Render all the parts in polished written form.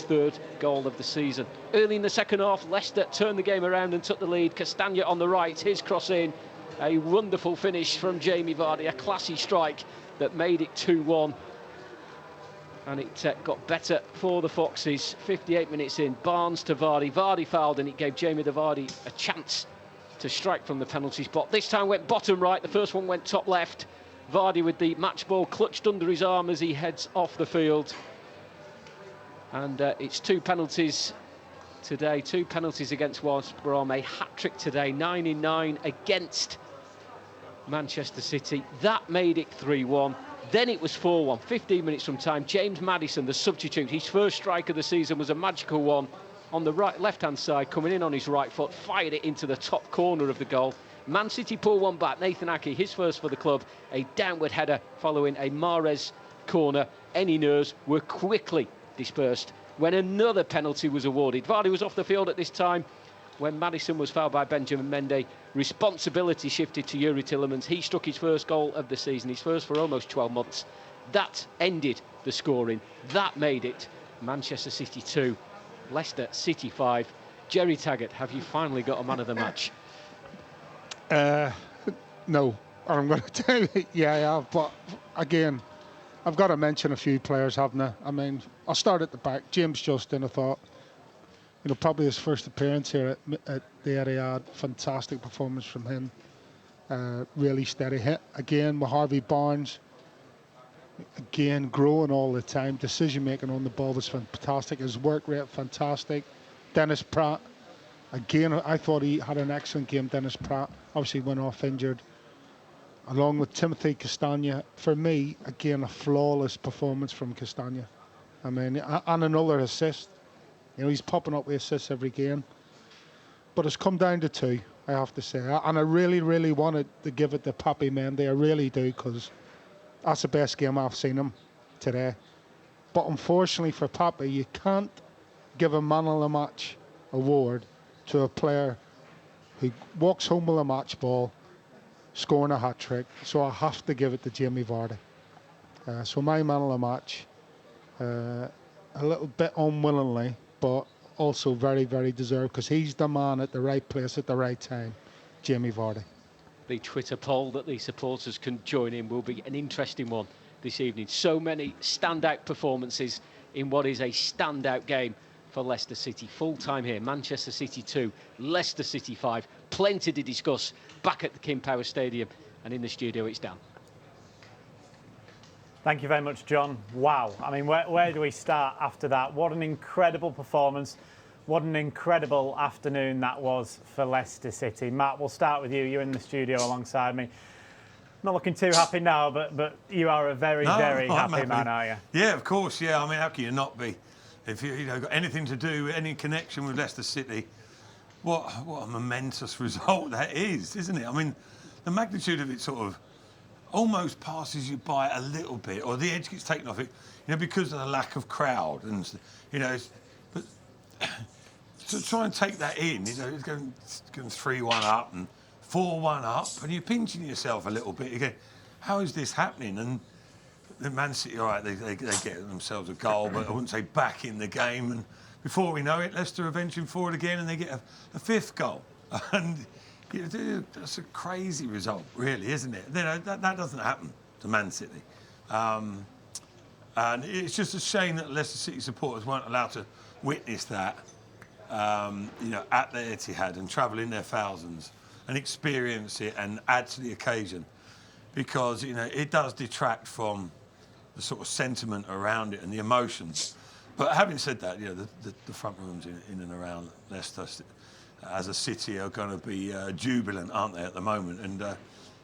third goal of the season. Early in the second half, Leicester turned the game around and took the lead. Castagna on the right, his cross in. A wonderful finish from Jamie Vardy, a classy strike that made it 2-1. And it got better for the Foxes. 58 minutes in, Barnes to Vardy. Vardy fouled and it gave Jamie Vardy a chance to strike from the penalty spot. This time went bottom right, the first one went top left. Vardy with the match ball clutched under his arm as he heads off the field. And it's 2 penalties today, 2 penalties against West Brom, a hat-trick today, 9 in 9 against Manchester City. That made it 3-1. Then it was 4-1, 15 minutes from time. James Maddison, the substitute, his first strike of the season was a magical one on the left-hand side, coming in on his right foot, fired it into the top corner of the goal. Man City pull one back. Nathan Ake, his first for the club, a downward header following a Mahrez corner. Any nerves were quickly dispersed when another penalty was awarded. Vardy was off the field at this time when Maddison was fouled by Benjamin Mendy. Responsibility shifted to Yuri Tillemans. He struck his first goal of the season, his first for almost 12 months. That ended the scoring. That made it Manchester City 2, Leicester City 5. Jerry Taggart, have you finally got a man of the match? No, I'm going to tell you, yeah, I have. But again, I've got to mention a few players, haven't I? I mean, I'll start at the back. James Justin, I thought, you know, probably his first appearance here at the Etihad. Fantastic performance from him. Really steady hit. Again, with Harvey Barnes, again, growing all the time. Decision making on the ball was fantastic. His work rate, fantastic. Dennis Pratt, again, I thought he had an excellent game. Dennis Pratt obviously went off injured. Along with Timothy Castagna, for me, again, a flawless performance from Castagna. I mean, and another assist. You know, he's popping up with assists every game. But it's come down to 2, I have to say. And I really, really wanted to give it to Papi Mendy. I really do, because that's the best game I've seen him today. But unfortunately for Papi, you can't give a man of the match award to a player who walks home with a match ball, scoring a hat-trick. So I have to give it to Jamie Vardy. So my man of the match, a little bit unwillingly, but also very, very deserved, because he's the man at the right place at the right time, Jamie Vardy. The Twitter poll that the supporters can join in will be an interesting one this evening. So many standout performances in what is a standout game for Leicester City. Full time here, Manchester City 2, Leicester City 5. Plenty to discuss back at the King Power Stadium, and in the studio it's Dan. Thank you very much, John. Wow. I mean, where do we start after that? What an incredible performance. What an incredible afternoon that was for Leicester City. Matt, we'll start with you. You're in the studio alongside me. Not looking too happy now, but you are a very happy man, are you? Yeah, of course. Yeah, I mean, how can you not be? If you know, got anything to do, any connection with Leicester City, what a momentous result that is, isn't it? I mean, the magnitude of it sort of almost passes you by a little bit, or the edge gets taken off it, you know, because of the lack of crowd, and you know, but to try and take that in, you know, it's going 3-1 up and 4-1 up, and you're pinching yourself a little bit. You go, how is this happening? And the Man City, all right, they get themselves a goal, but I wouldn't say back in the game. And before we know it, Leicester are venturing forward again, and they get a 5th goal. And you know, that's a crazy result, really, isn't it? You know, that doesn't happen to Man City. And it's just a shame that Leicester City supporters weren't allowed to witness that, you know, at the Etihad and travel in their thousands and experience it and add to the occasion, because, you know, it does detract from the sort of sentiment around it and the emotions. But having said that, you know, the front rooms in and around Leicester as a city are going to be jubilant, aren't they, at the moment? And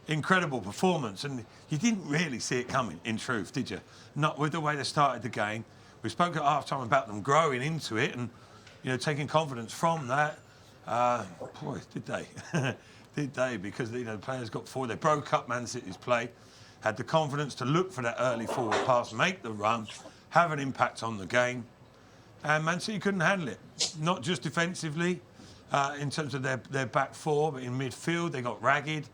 incredible performance. And you didn't really see it coming, in truth, did you? Not with the way they started the game. We spoke at half-time about them growing into it and, you know, taking confidence from that. Boy, did they. Did they? Because, you know, the players got forward. They broke up Man City's play, had the confidence to look for that early forward pass, make the run, have an impact on the game. And Man City couldn't handle it. Not just defensively, in terms of their back four, but in midfield, they got ragged.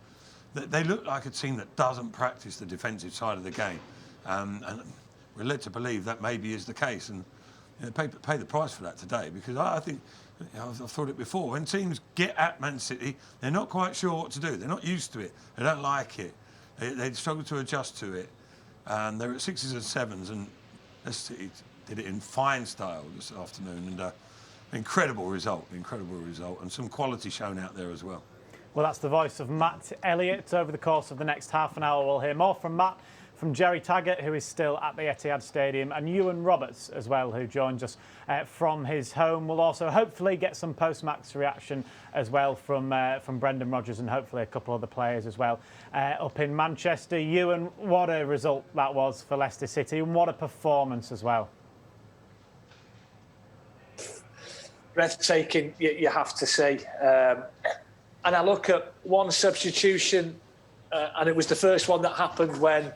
They look like a team that doesn't practice the defensive side of the game. And we're led to believe that maybe is the case. And pay the price for that today, because I think, I've thought it before, when teams get at Man City, they're not quite sure what to do. They're not used to it. They don't like it. They struggle to adjust to it. And they're at 6s and 7s, and Leicester City did it in fine style this afternoon, and incredible result, and some quality shown out there as well. Well, that's the voice of Matt Elliott. Over the course of the next half an hour, we'll hear more from Matt, from Jerry Taggart, who is still at the Etihad Stadium, and Ewan Roberts as well, who joins us from his home. We'll also hopefully get some post-match reaction as well from Brendan Rodgers, and hopefully a couple other players as well up in Manchester. Ewan, what a result that was for Leicester City, and what a performance as well. Breathtaking, you have to say. And I look at one substitution, and it was the first one that happened when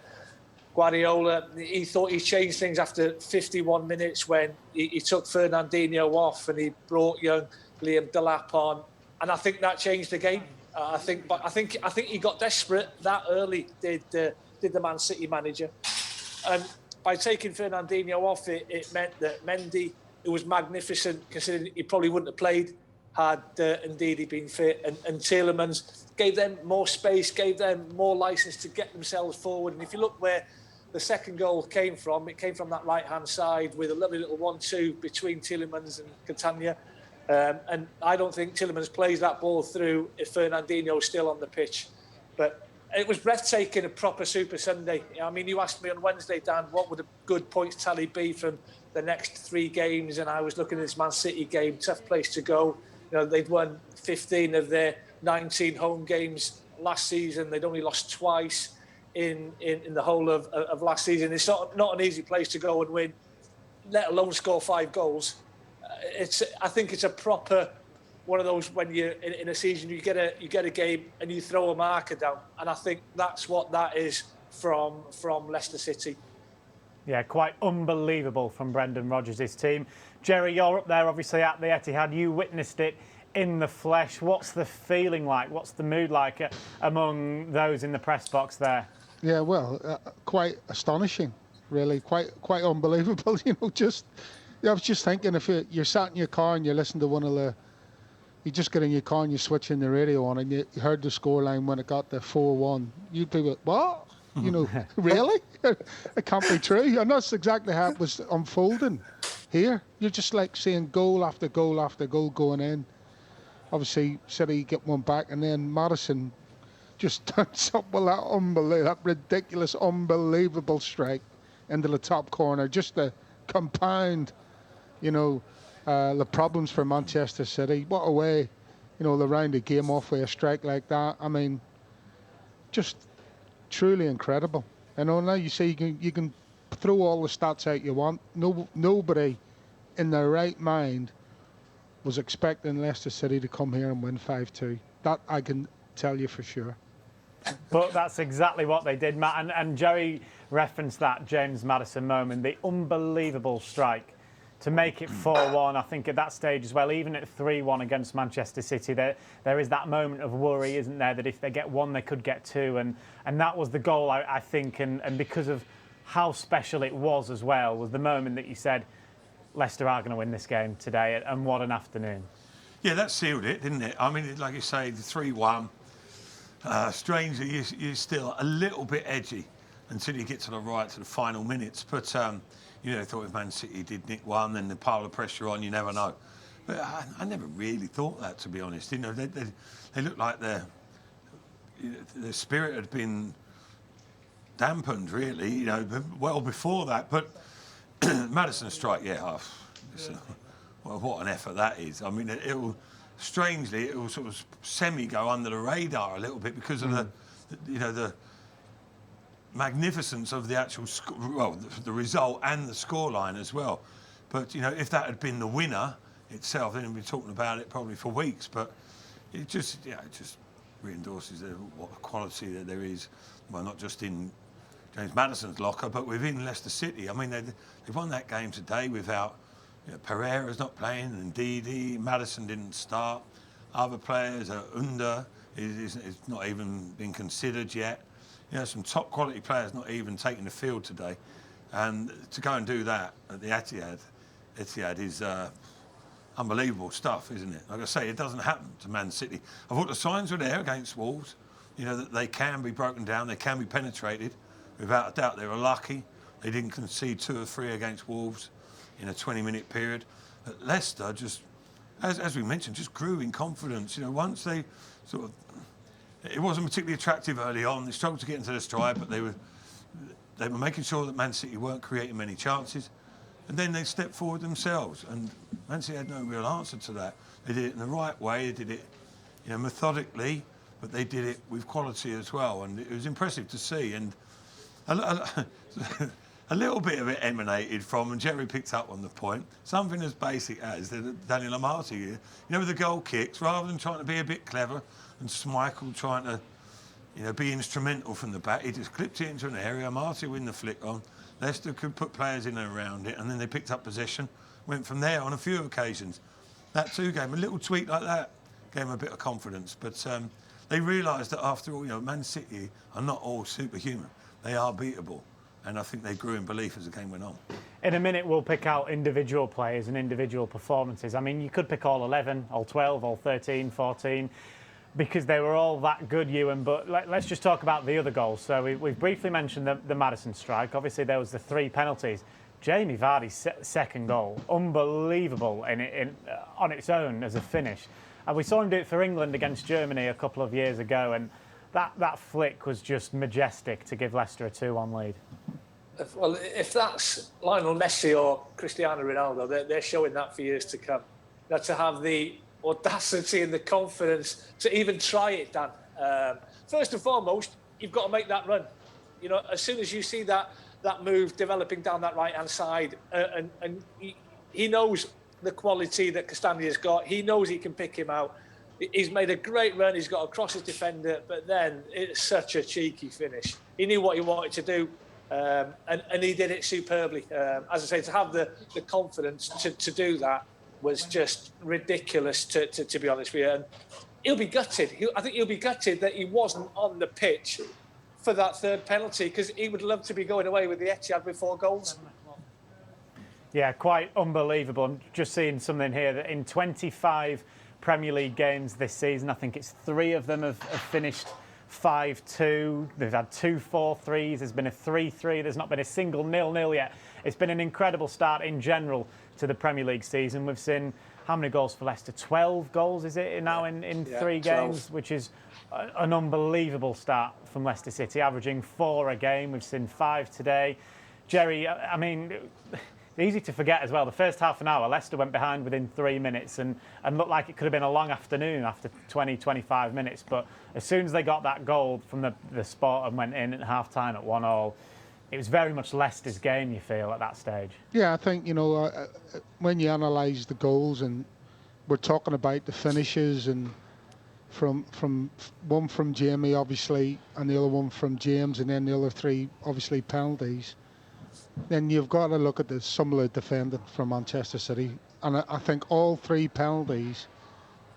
Guardiola, he thought he changed things after 51 minutes when he took Fernandinho off and he brought young Liam Delap on, and I think that changed the game. I think he got desperate that early. Did the Man City manager, and by taking Fernandinho off, it meant that Mendy, who was magnificent, considering he probably wouldn't have played had indeed he been fit, and Tielemans gave them more space, gave them more licence to get themselves forward. And if you look where the second goal came from, it came from that right-hand side with a lovely little 1-2 between Tielemans and Catania. And I don't think Tielemans plays that ball through if Fernandinho's still on the pitch. But it was breathtaking, a proper Super Sunday. I mean, you asked me on Wednesday, Dan, what would a good points tally be from the next 3 games? And I was looking at this Man City game, tough place to go. You know, they'd won 15 of their 19 home games last season. They'd only lost twice in the whole of last season. It's not an easy place to go and win, let alone score 5 goals. I think it's a proper one of those when you in a season you get a game and you throw a marker down, and I think that's what that is from Leicester City. Yeah, quite unbelievable from Brendan Rodgers' team. Jerry, you're up there obviously at the Etihad. You witnessed it in the flesh. What's the feeling like? What's the mood like among those in the press box there? Yeah, well, quite astonishing, really. Quite unbelievable. I was just thinking, if you're sat in your car and you listen to one of the, you just get in your car and you switch in the radio on and you heard the scoreline when it got to 4-1. You'd be like, what? Really? It can't be true. And that's exactly how it was unfolding here. You're just like seeing goal after goal after goal going in. Obviously, City get one back, and then Maddison just turns up with that ridiculous, unbelievable strike into the top corner, just to compound, the problems for Manchester City. What a way, to round the game off with a strike like that. I mean, just truly incredible. Now you see you can throw all the stats out you want. Nobody in their right mind was expecting Leicester City to come here and win 5-2. That I can tell you for sure. But that's exactly what they did, Matt. And Jerry referenced that James Maddison moment, the unbelievable strike to make it 4-1. I think at that stage as well, even at 3-1 against Manchester City, there is that moment of worry, isn't there, that if they get 1, they could get 2. And that was the goal, I think. And because of how special it was as well, was the moment that you said, Leicester are going to win this game today. And what an afternoon. Yeah, that sealed it, didn't it? I mean, like you say, the 3-1. Strangely, you're still a little bit edgy until you get to the final minutes. But, thought if Man City did nick 1, then the pile of pressure on, you never know. But I never really thought that, to be honest. They looked like their spirit had been dampened, really, well before that. But Maddison's strike, what an effort that is. I mean, it will sort of go under the radar a little bit because of the magnificence of the actual the result and the scoreline as well. But if that had been the winner itself, then we'd be talking about it probably for weeks. But it just re-endorses what a quality that there is. Well, not just in James Maddison's locker, but within Leicester City. I mean, they won that game today without Pereira's not playing, and Didi, Maddison didn't start. Other players, Under is not even been considered yet. Some top quality players not even taking the field today. And to go and do that at the Etihad Etihad is unbelievable stuff, isn't it? Like I say, it doesn't happen to Man City. I thought the signs were there against Wolves, you know, that they can be broken down, they can be penetrated. Without a doubt, they were lucky. They didn't concede 2 or 3 against Wolves in a 20-minute period. But Leicester just, as we mentioned, just grew in confidence. You know, once they sort of, it wasn't particularly attractive early on. They struggled to get into the stride, but they were making sure that Man City weren't creating many chances. And then they stepped forward themselves, and Man City had no real answer to that. They did it in the right way. They did it, you know, methodically, but they did it with quality as well. And it was impressive to see. And a little bit of it emanated from, and Jerry picked up on the point, something as basic as Daniel Amati, you know, with the goal kicks, rather than trying to be a bit clever and Schmeichel trying to, you know, be instrumental from the back, he just clipped it into an area. Amati with the flick on. Leicester could put players in and around it, and then they picked up possession, went from there on a few occasions. That too gave them a little tweak like that, gave them a bit of confidence. But they realised that after all, you know, Man City are not all superhuman. They are beatable. And I think they grew in belief as the game went on. In a minute, we'll pick out individual players and individual performances. I mean, you could pick all 11, all 12, all 13, 14, because they were all that good, Ewan. But let's just talk about the other goals. So we've briefly mentioned the Maddison strike. Obviously, there was the 3 penalties. Jamie Vardy's second goal, unbelievable on its own as a finish. And we saw him do it for England against Germany a couple of years ago, and that flick was just majestic to give Leicester a 2-1 lead. Well, if that's Lionel Messi or Cristiano Ronaldo, they're showing that for years to come. Now, to have the audacity and the confidence to even try it, Dan. First and foremost, you've got to make that run. You know, as soon as you see that move developing down that right-hand side, and he knows the quality that Castanier's got. He knows he can pick him out. He's made a great run. He's got across his defender, but then it's such a cheeky finish. He knew what he wanted to do, and he did it superbly. As I say, to have the confidence to do that was just ridiculous, to be honest with you. And he'll be gutted. I think he'll be gutted that he wasn't on the pitch for that 3rd penalty, because he would love to be going away with the Etihad with 4 goals. Yeah, quite unbelievable. I'm just seeing something here that in 25 Premier League games this season, I think it's 3 of them have finished 5-2. They've had 2 4-3s. There's been a 3-3. There's not been a single 0-0 yet. It's been an incredible start in general to the Premier League season. We've seen how many goals for Leicester? 12 goals, is it, now in 3 games, 12. Which is an unbelievable start from Leicester City, averaging 4 a game. We've seen 5 today. Jerry, I mean, easy to forget as well. The first half an hour, Leicester went behind within 3 minutes and looked like it could have been a long afternoon after 20, 25 minutes. But as soon as they got that goal from the spot and went in at half-time at 1-1, it was very much Leicester's game, you feel, at that stage. Yeah, I think, you know, when you analyse the goals, and we're talking about the finishes, and from one from Jamie, obviously, and the other one from James, and then the other 3, obviously, penalties, then you've got to look at some of the defending from Manchester City. And I think all 3 penalties,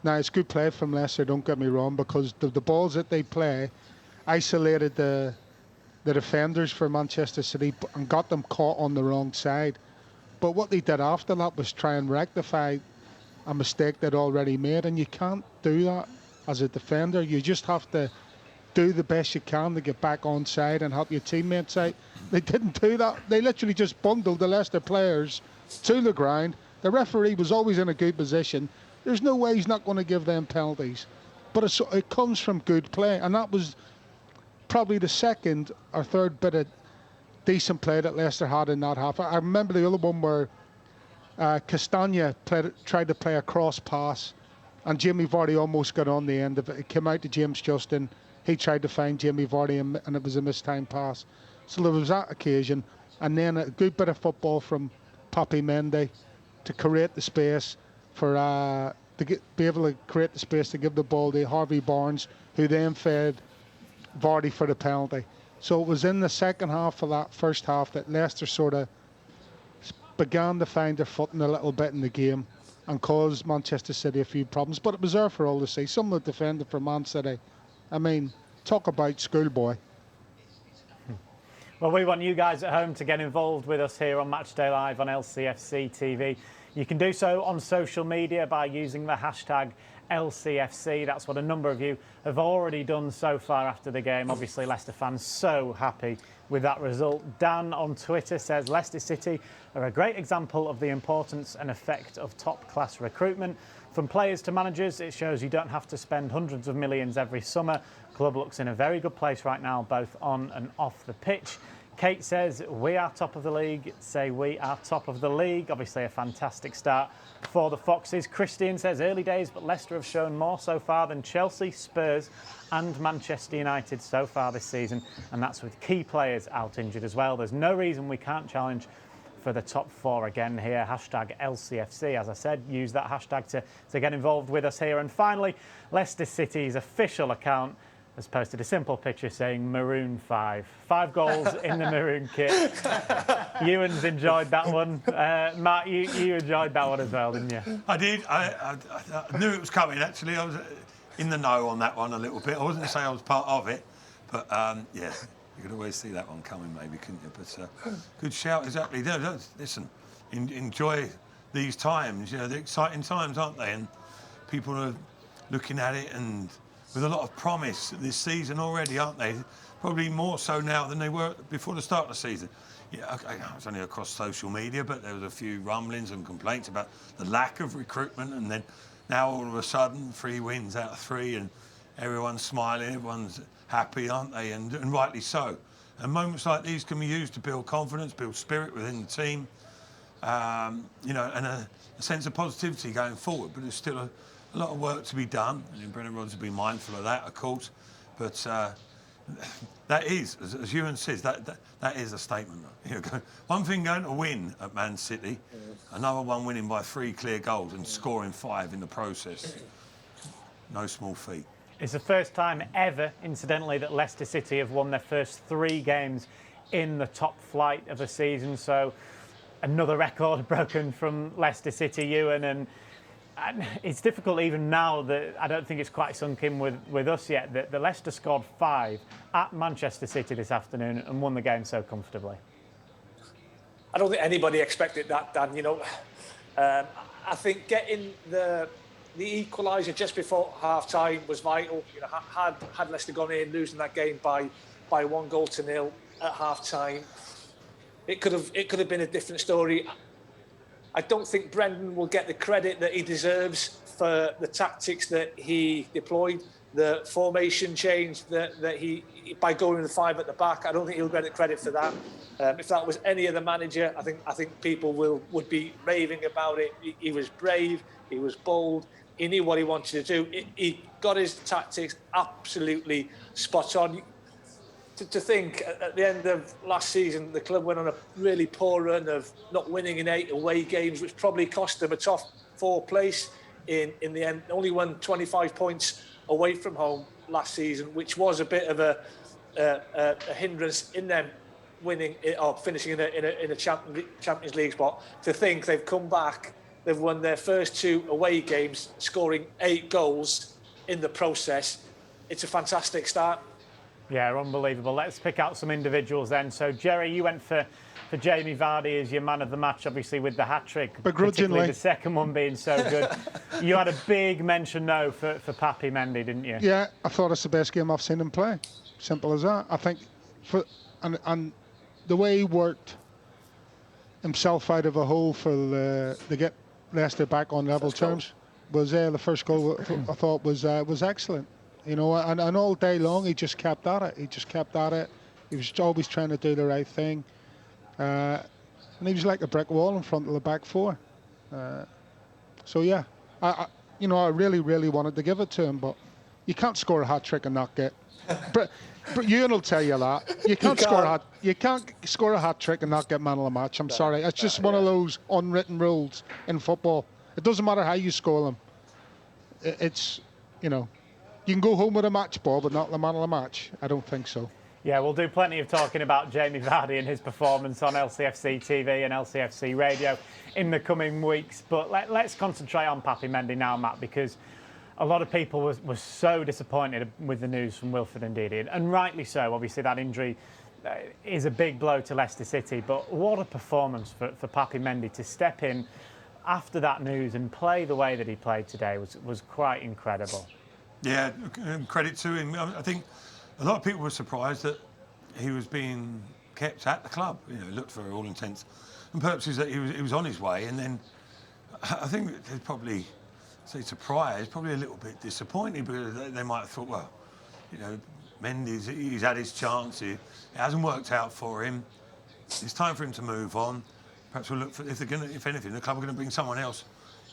now it's good play from Leicester, don't get me wrong, because the balls that they play isolated the defenders for Manchester City and got them caught on the wrong side. But what they did after that was try and rectify a mistake they'd already made, and you can't do that as a defender. You just have to do the best you can to get back on side and help your teammates out. They didn't do that. They literally just bundled the Leicester players to the ground. The referee was always in a good position. There's no way he's not going to give them penalties. But it comes from good play, and that was probably the 2nd or 3rd bit of decent play that Leicester had in that half. I remember the other one where Castagna tried to play a cross pass, and Jamie Vardy almost got on the end of it. It came out to James Justin. He tried to find Jamie Vardy, and it was a mistimed pass. So there was that occasion, and then a good bit of football from Papi Mendy to create the space for be able to create the space to give the ball to Harvey Barnes, who then fed Vardy for the penalty. So it was in the second half of that first half that Leicester sort of began to find their footing a little bit in the game and caused Manchester City a few problems. But it was there for all to see. Some of the defenders from Man City, I mean, talk about schoolboy. Well, we want you guys at home to get involved with us here on Matchday Live on LCFC TV. You can do so on social media by using the hashtag LCFC. That's what a number of you have already done so far after the game. Obviously, Leicester fans so happy with that result. Dan on Twitter says Leicester City are a great example of the importance and effect of top-class recruitment. From players to managers, it shows you don't have to spend hundreds of millions every summer. The club looks in a very good place right now, both on and off the pitch. Kate says, we are top of the league. Say we are top of the league. Obviously a fantastic start for the Foxes. Christian says, early days, but Leicester have shown more so far than Chelsea, Spurs and Manchester United so far this season. And that's with key players out injured as well. There's no reason we can't challenge for the top four again here. Hashtag LCFC. As I said, use that hashtag to get involved with us here. And finally, Leicester City's official account has posted a simple picture saying Maroon 5. 5 goals in the maroon kit. Ewan's enjoyed that one. Matt, you enjoyed that one as well, didn't you? I did. I knew it was coming, actually. I was in the know on that one a little bit. I wasn't going to say I was part of it, but yeah, you could always see that one coming maybe, couldn't you? But good shout, exactly. No, listen, enjoy these times. You know, they're exciting times, aren't they? And people are looking at it and with a lot of promise this season already, aren't they? Probably more so now than they were before the start of the season. Yeah, okay, it's only across social media, but there was a few rumblings and complaints about the lack of recruitment, and then now all of a sudden 3 wins out of 3 and everyone's smiling, everyone's happy, aren't they? And rightly so. And moments like these can be used to build confidence, build spirit within the team, you know, and a sense of positivity going forward. But there's still a lot of work to be done, and Brendan Rodgers will be mindful of that, of course. But that is, as Ewan says, that is a statement. You know, one thing going to win at Man City, another one winning by 3 clear goals and scoring 5 in the process. No small feat. It's the first time ever, incidentally, that Leicester City have won their first 3 games in the top flight of a season. So another record broken from Leicester City, Ewan, and it's difficult even now that I don't think it's quite sunk in with us yet that the Leicester scored 5 at Manchester City this afternoon and won the game so comfortably. I don't think anybody expected that, Dan. You know, I think getting the equaliser just before half-time was vital. You know, had Leicester gone in losing that game by 1-0 at half-time, it could have been a different story. I don't think Brendan will get the credit that he deserves for the tactics that he deployed, the formation change that he by going with the 5 at the back. I don't think he'll get the credit for that. If that was any other manager, I think people would be raving about it. He was brave, he was bold, he knew what he wanted to do. He got his tactics absolutely spot on. To think at the end of last season, the club went on a really poor run of not winning in 8 away games, which probably cost them a top 4 place in the end. Only won 25 points away from home last season, which was a bit of a hindrance in them winning or finishing in a Champions League spot. To think they've come back, they've won their first 2 away games, scoring 8 goals in the process. It's a fantastic start. Yeah, unbelievable. Let's pick out some individuals then. So, Jerry, you went for Jamie Vardy as your man of the match, obviously with the hat-trick. Particularly the second one being so good. You had a big mention, though, for Papi Mendy, didn't you? Yeah, I thought it's the best game I've seen him play. Simple as that. I think, and the way he worked himself out of a hole to get Leicester back on level terms was the first goal. I thought was excellent. You know, and all day long he just kept at it. He was always trying to do the right thing, and he was like a brick wall in front of the back 4. So yeah, I really wanted to give it to him, but you can't score a hat trick and not get. But Ewan will tell you that you can't score a hat trick and not get man of the match. I'm sorry, it's just one of those unwritten rules in football. It doesn't matter how you score them. It's, you know. You can go home with a match ball, but not the man of the match. I don't think so. Yeah, we'll do plenty of talking about Jamie Vardy and his performance on LCFC TV and LCFC Radio in the coming weeks. But let's concentrate on Papi Mendy now, Matt, because a lot of people were so disappointed with the news from Wilfred Ndidi, and rightly so. Obviously, that injury is a big blow to Leicester City, but what a performance for Papi Mendy to step in after that news and play the way that he played today was quite incredible. Yeah, credit to him. I think a lot of people were surprised that he was being kept at the club. You know, it looked for all intents and purposes that he was on his way, and then I think they'd probably say surprised, probably a little bit disappointed, because they might have thought, well, you know, Mendy's he's had his chance. It hasn't worked out for him. It's time for him to move on. Perhaps we'll look for, if anything, the club are going to bring someone else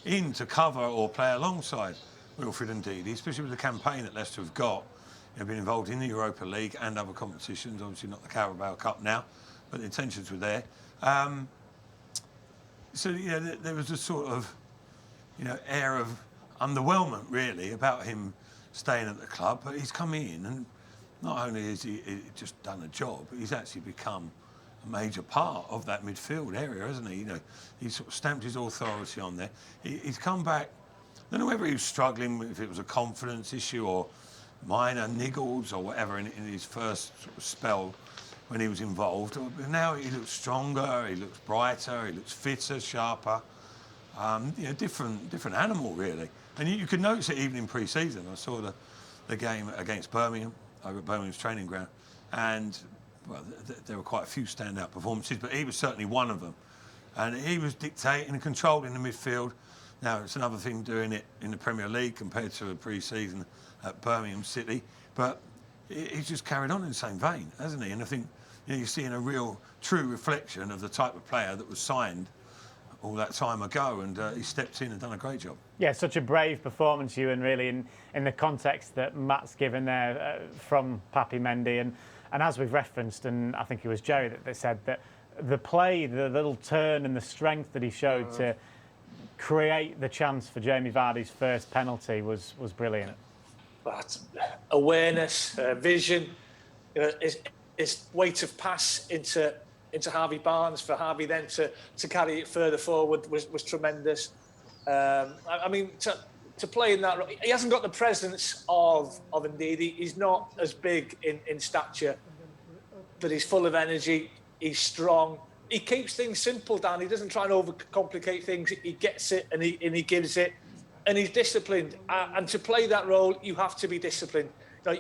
in to cover or play alongside Wilfred and Ndidi, especially with the campaign that Leicester have got. They've been involved in the Europa League and other competitions, obviously not the Carabao Cup now, but the intentions were there. So, yeah, there was a sort of, you know, air of underwhelmment, really, about him staying at the club. But he's come in, and not only has he just done a job, he's actually become a major part of that midfield area, hasn't he? You know, he's sort of stamped his authority on there. He's come back. I don't know whether he was struggling, if it was a confidence issue or minor niggles or whatever in his first sort of spell when he was involved. But now he looks stronger, he looks brighter, he looks fitter, sharper. You know, different animal, really. And you could notice it even in pre-season. I saw the game against Birmingham, over at Birmingham's training ground, and well, there were quite a few standout performances, but he was certainly one of them. And he was dictating and controlling the midfield. Now, it's another thing doing it in the Premier League compared to a pre-season at Birmingham City, but he's just carried on in the same vein, hasn't he? And I think, you know, you're seeing a real, true reflection of the type of player that was signed all that time ago, and he stepped in and done a great job. Yeah, such a brave performance, Ewan, really, in the context that Matt's given there from Papi Mendy. And as we've referenced, and I think it was Jerry that said that the play, the little turn and the strength that he showed to create the chance for Jamie Vardy's first penalty was brilliant. But awareness, vision, you know, his weight of pass into Harvey Barnes, for Harvey then to carry it further forward was tremendous. I mean, to play in that, he hasn't got the presence of Ndidi. He's not as big in stature, but he's full of energy. He's strong. He keeps things simple, Dan. He doesn't try and overcomplicate things. He gets it and he gives it, and he's disciplined. And to play that role, you have to be disciplined.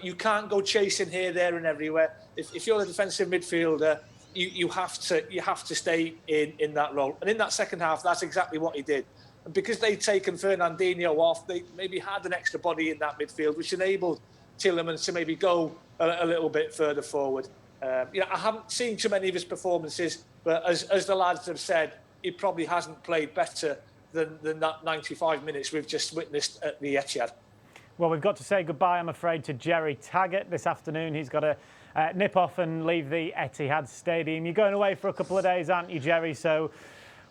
You can't go chasing here, there, and everywhere. If you're a defensive midfielder, you have to stay in that role. And in that second half, that's exactly what he did. And because they'd taken Fernandinho off, they maybe had an extra body in that midfield, which enabled Tielemans to maybe go a little bit further forward. You know, I haven't seen too many of his performances, but as the lads have said, he probably hasn't played better than that 95 minutes we've just witnessed at the Etihad. Well, we've got to say goodbye, I'm afraid, to Jerry Taggart this afternoon. He's got to nip off and leave the Etihad Stadium. You're going away for a couple of days, aren't you, Jerry? So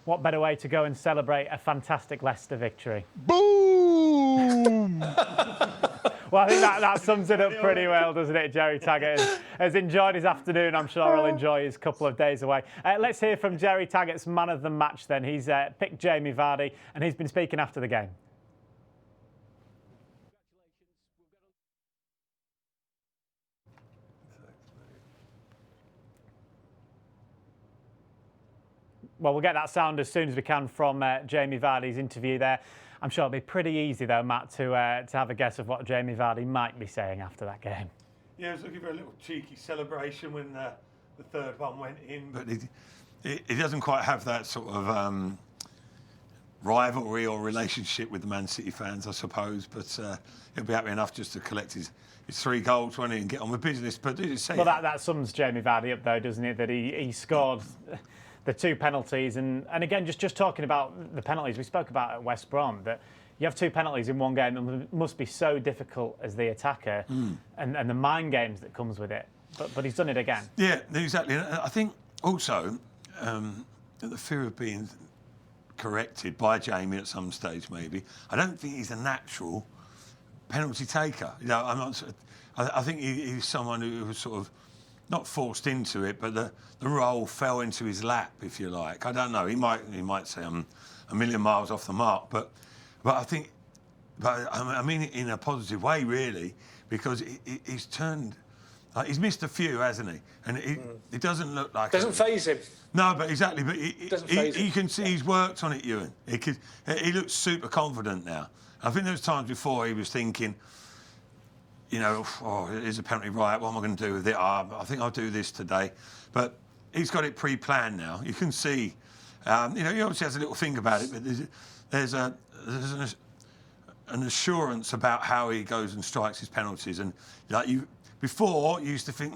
what better way to go and celebrate a fantastic Leicester victory? Boom! Well, I think that sums it up pretty well, doesn't it? Jerry Taggart has enjoyed his afternoon. I'm sure he'll enjoy his couple of days away. Let's hear from Jerry Taggart's man of the match then. He's picked Jamie Vardy, and he's been speaking after the game. Well, we'll get that sound as soon as we can from Jamie Vardy's interview there. I'm sure it'll be pretty easy, though, Matt, to have a guess of what Jamie Vardy might be saying after that game. Yeah, I was looking for a little cheeky celebration when the third one went in, but he doesn't quite have that sort of rivalry or relationship with the Man City fans, I suppose, but he'll be happy enough just to collect his 3 goals, won't he, and get on with business. But did it say? Well, that sums Jamie Vardy up, though, doesn't it? That he scored the 2 penalties, and again, just talking about the penalties we spoke about at West Brom, that you have 2 penalties in one game that must be so difficult as the attacker, and the mind games that comes with it. But he's done it again. Yeah, exactly. I think also the fear of being corrected by Jamie at some stage, maybe. I don't think he's a natural penalty taker. You know, I think he's someone who was sort of not forced into it, but the role fell into his lap, if you like. I don't know. He might say I'm a million miles off the mark, but I think, I mean it in a positive way, really, because he's turned Like, he's missed a few, hasn't he? And it doesn't look like... Doesn't faze him. No, but exactly. But he can see he's worked on it, Ewan. He looks super confident now. I think there was times before he was thinking, you know, oh, here's a penalty, right, what am I going to do with it? I think I'll do this today. But he's got it pre-planned now. You can see, you know, he obviously has a little think about it, but there's an assurance about how he goes and strikes his penalties. And like before, you used to think,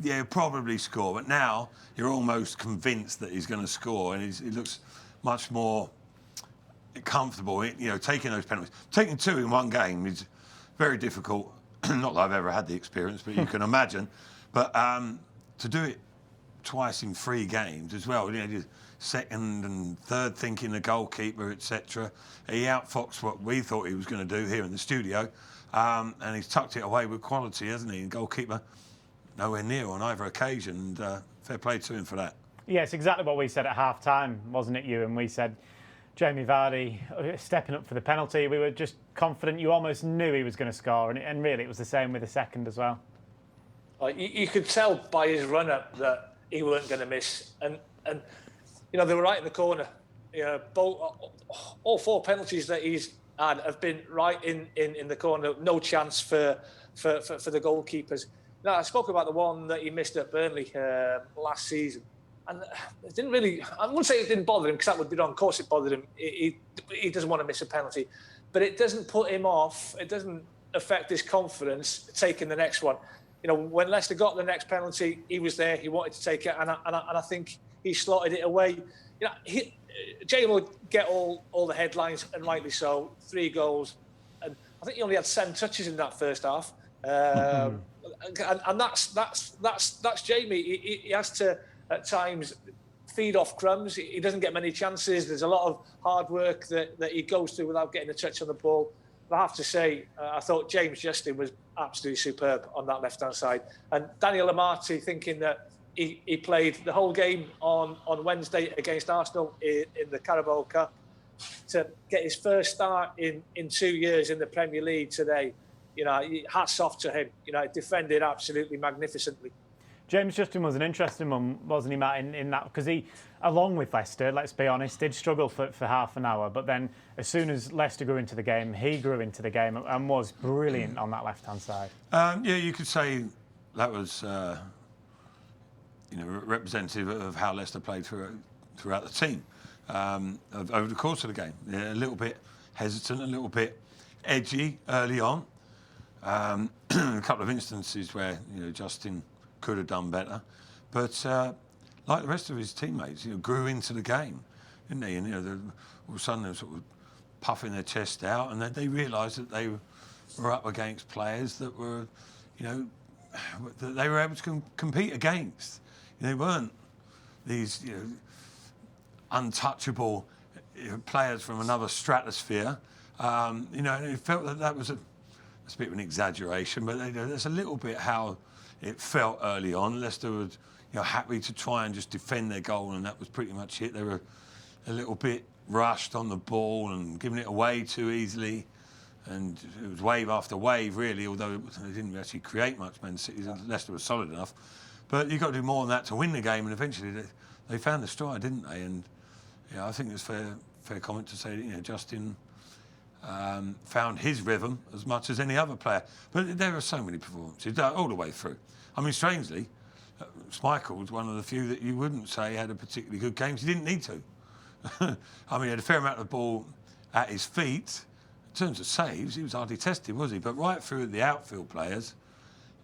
yeah, he'll probably score. But now you're almost convinced that he's going to score, and he looks much more comfortable, you know, taking those penalties. Taking 2 in one game is very difficult. Not that I've ever had the experience, but you can imagine. But to do it twice in 3 games as well, you know, second and third thinking the goalkeeper, etc. He outfoxed what we thought he was going to do here in the studio. And he's tucked it away with quality, hasn't he? The goalkeeper nowhere near on either occasion. And fair play to him for that. Yeah, it's exactly what we said at half-time, wasn't it, you? And we said Jamie Vardy stepping up for the penalty. We were just confident. You almost knew he was going to score. And really, it was the same with the second as well. You could tell by his run-up that he weren't going to miss. And you know, they were right in the corner. You know, all 4 penalties that he's had have been right in the corner. No chance for the goalkeepers. Now, I spoke about the one that he missed at Burnley last season. And it didn't really, I wouldn't say it didn't bother him, because that would be wrong. Of course it bothered him. He doesn't want to miss a penalty. But it doesn't put him off. It doesn't affect his confidence taking the next one. You know, when Leicester got the next penalty, he was there. He wanted to take it. And I think he slotted it away. You know, Jay will get all the headlines, and rightly so. 3 goals. And I think he only had 7 touches in that first half. And that's Jamie. He has to, at times, feed off crumbs. He doesn't get many chances. There's a lot of hard work that he goes through without getting a touch on the ball. But I have to say, I thought James Justin was absolutely superb on that left-hand side. And Daniel Amati, thinking that he played the whole game on Wednesday against Arsenal in the Carabao Cup, to get his first start in 2 years in the Premier League today. You know, hats off to him. You know, defended absolutely magnificently. James Justin was an interesting one, wasn't he, Matt, in that? Because he, along with Leicester, let's be honest, did struggle for half an hour. But then as soon as Leicester grew into the game, he grew into the game and was brilliant on that left-hand side. Yeah, you could say that was, you know, representative of how Leicester played throughout the team over the course of the game. Yeah, a little bit hesitant, a little bit edgy early on. A couple of instances where, you know, Justin could have done better, but like the rest of his teammates, you know, grew into the game, didn't they? And you know, all of a sudden they were sort of puffing their chest out, and they realised that they were up against players that were, you know, that they were able to compete against. They weren't these, you know, untouchable players from another stratosphere. You know, and it felt that was that's a bit of an exaggeration, but there's a little bit how it felt early on. Leicester was, you know, happy to try and just defend their goal, and that was pretty much it. They were a little bit rushed on the ball and giving it away too easily, and it was wave after wave, really, although they didn't actually create much. Man City, Leicester was solid enough. But you've got to do more than that to win the game, and eventually they found the stride, didn't they? And you know, I think it's fair comment to say that, you know, Justin found his rhythm as much as any other player. But there are so many performances all the way through. I mean, strangely, Schmeichel was one of the few that you wouldn't say had a particularly good game. He didn't need to. I mean, he had a fair amount of ball at his feet. In terms of saves, he was hardly tested, was he? But right through the outfield players,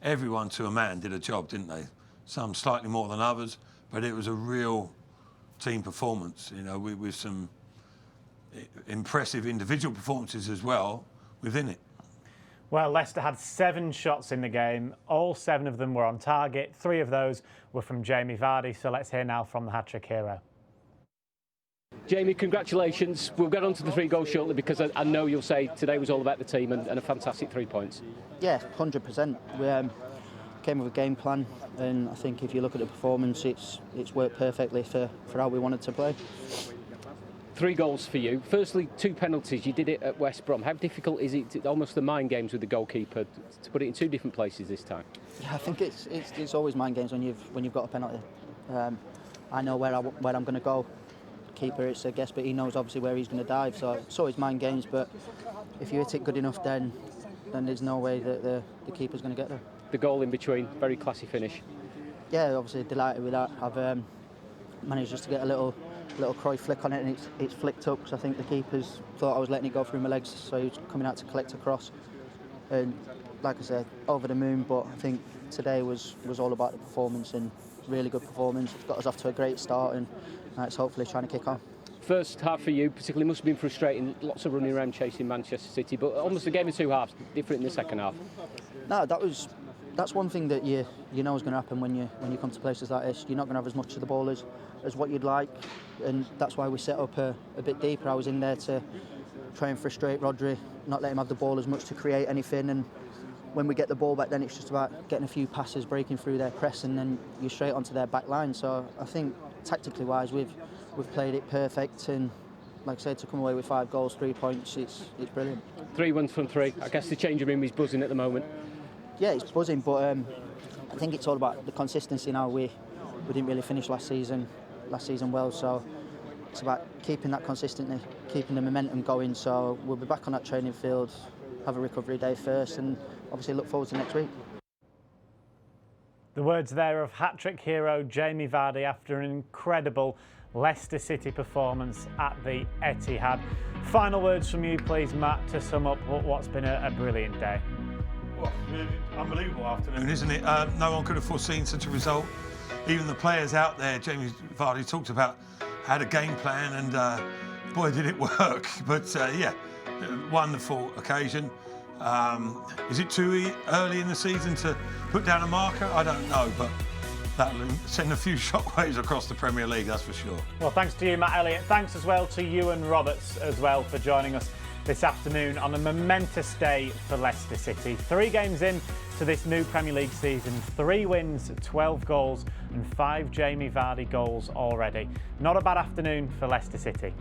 everyone to a man did a job, didn't they? Some slightly more than others, but it was a real team performance, you know, with some impressive individual performances as well within it. Well, Leicester had 7 shots in the game. All 7 of them were on target. 3 of those were from Jamie Vardy. So let's hear now from the hat-trick hero. Jamie, congratulations. We'll get on to the 3 goals shortly, because I know you'll say today was all about the team and a fantastic 3 points. Yeah, 100%. We came with a game plan, and I think if you look at the performance, it's worked perfectly for how we wanted to play. 3 goals for you. Firstly, 2 penalties. You did it at West Brom. How difficult is it, almost the mind games with the goalkeeper, to put it in 2 different places this time? Yeah, I think it's always mind games when you've got a penalty. I know where I'm going to go. Keeper, it's a guess, but he knows obviously where he's going to dive. So it's always mind games. But if you hit it good enough, then there's no way that the keeper's going to get there. The goal in between, very classy finish. Yeah, obviously delighted with that. I've managed just to get a little Croy flick on it, and it's flicked up because I think the keepers thought I was letting it go through my legs, so he was coming out to collect across. And like I said, over the moon. But I think today was all about the performance, and really good performance. It's got us off to a great start, and it's hopefully trying to kick on. First half for you particularly must have been frustrating, lots of running around chasing Manchester City, but almost a game of 2 halves, different in the second half. No, that's one thing that you know is going to happen when you come to places like this. You're not going to have as much of the ball as what you'd like, and that's why we set up a bit deeper. I was in there to try and frustrate Rodri, not let him have the ball as much to create anything, and when we get the ball back, then it's just about getting a few passes, breaking through their press, and then you're straight onto their back line. So I think tactically wise, we've played it perfect, and like I said, to come away with 5 goals, 3 points, it's brilliant. 3 wins from 3. I guess the changing room is buzzing at the moment. Yeah, it's buzzing, but I think it's all about the consistency now. We didn't really finish last season well, so it's about keeping that consistency, keeping the momentum going. So we'll be back on that training field, have a recovery day first, and obviously look forward to next week. The words there of hat-trick hero Jamie Vardy after an incredible Leicester City performance at the Etihad. Final words from you, please, Matt, to sum up what's been a brilliant day. Well, really unbelievable afternoon, isn't it? No one could have foreseen such a result. Even the players out there, Jamie Vardy talked about, had a game plan, and boy, did it work. But yeah, wonderful occasion. Is it too early in the season to put down a marker? I don't know, but that'll send a few shockwaves across the Premier League, that's for sure. Well, thanks to you, Matt Elliott. Thanks as well to Ewan Roberts as well for joining us this afternoon on a momentous day for Leicester City. 3 games in to this new Premier League season, 3 wins, 12 goals and 5 Jamie Vardy goals already. Not a bad afternoon for Leicester City.